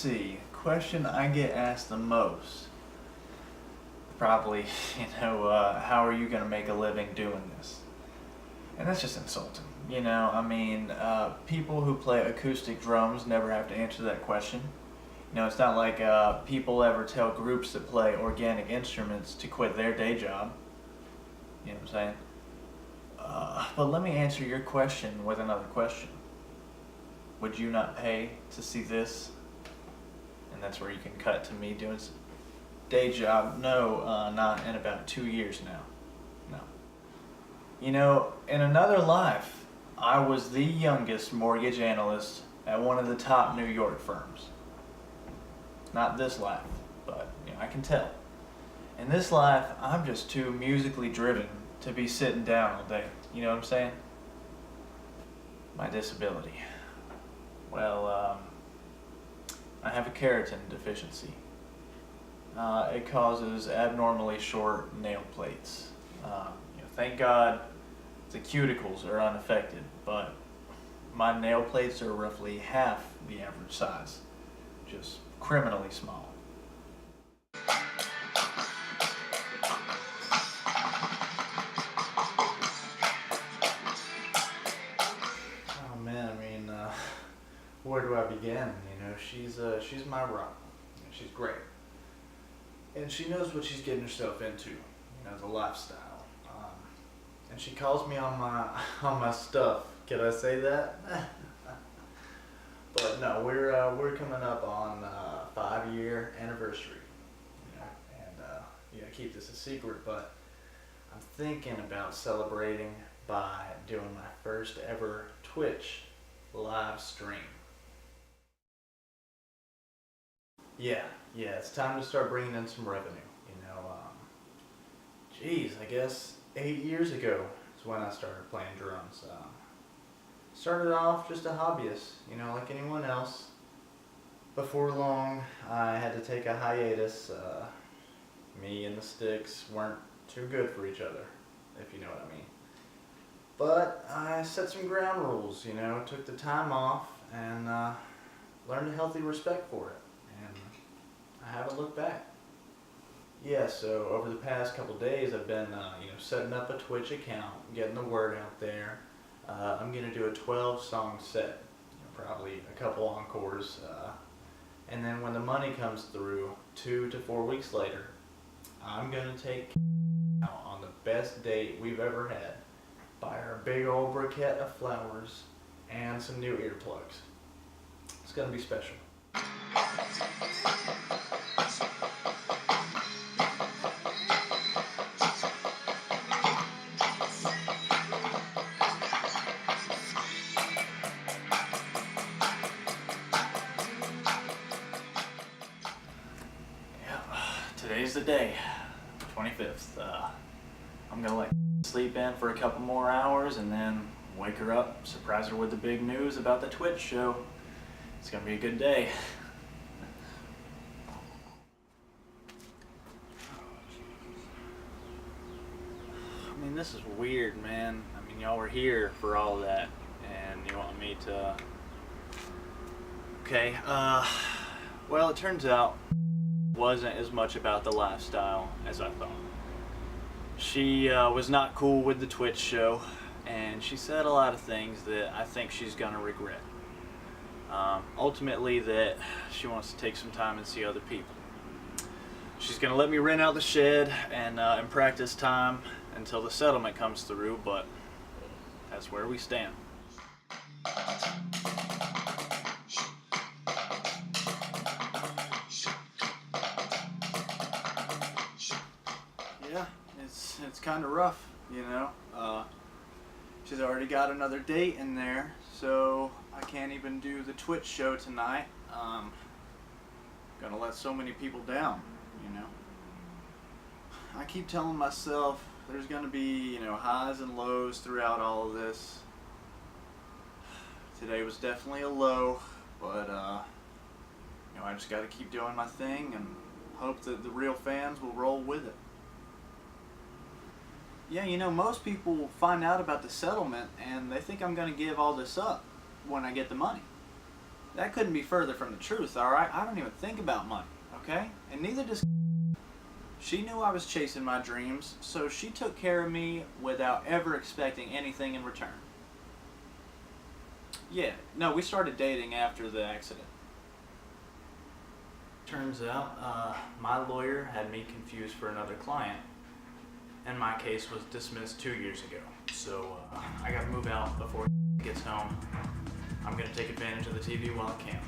see. Question I get asked the most. Probably, how are you going to make a living doing this? And that's just insulting. People who play acoustic drums never have to answer that question. It's not like people ever tell groups that play organic instruments to quit their day job. You know what I'm saying? But let me answer your question with another question. Would you not pay to see this? And that's where you can cut to me doing some day job. No, not in about 2 years now. No. In another life, I was the youngest mortgage analyst at one of the top New York firms. Not this life, but I can tell. In this life, I'm just too musically driven to be sitting down all day. You know what I'm saying? My disability. Well, I have a keratin deficiency. It causes abnormally short nail plates. Thank God the cuticles are unaffected, but my nail plates are roughly half the average size. Just criminally small. Oh man, where do I begin? She's my rock. She's great. And she knows what she's getting herself into, the lifestyle. And she calls me on my stuff. Can I say that? But no, we're coming up on 5-year anniversary. And keep this a secret, but I'm thinking about celebrating by doing my first ever Twitch live stream. Yeah, it's time to start bringing in some revenue. I guess 8 years ago is when I started playing drums. Started off just a hobbyist, like anyone else. Before long, I had to take a hiatus. Me and the sticks weren't too good for each other, if you know what I mean. But I set some ground rules, took the time off and learned a healthy respect for it. And I haven't looked back. Yeah, so over the past couple days I've been setting up a Twitch account, getting the word out there. I'm going to do a 12-song set, probably a couple encores. And then when the money comes through, 2 to 4 weeks later, I'm going to take out on the best date we've ever had. Buy her a big old bouquet of flowers and some new earplugs. It's going to be special. Today's the day, 25th. I'm gonna let sleep in for a couple more hours and then wake her up, surprise her with the big news about the Twitch show. It's gonna be a good day. This is weird, man. Y'all were here for all of that, and you want me to... Okay, well, it turns out wasn't as much about the lifestyle as I thought. She was not cool with the Twitch show, and she said a lot of things that I think she's gonna regret. Ultimately, that she wants to take some time and see other people. She's gonna let me rent out the shed and practice time until the settlement comes through, but that's where we stand. Yeah, it's kind of rough, She's already got another date in there, so I can't even do the Twitch show tonight. Gonna let so many people down, I keep telling myself there's gonna be, highs and lows throughout all of this. Today was definitely a low, but I just gotta keep doing my thing and hope that the real fans will roll with it. Yeah, most people find out about the settlement and they think I'm gonna give all this up when I get the money. That couldn't be further from the truth, alright? I don't even think about money, okay? And neither does. She knew I was chasing my dreams, so she took care of me without ever expecting anything in return. Yeah, no, we started dating after the accident. Turns out, my lawyer had me confused for another client, and my case was dismissed 2 years ago. So I gotta move out before he gets home. I'm gonna take advantage of the TV while I can.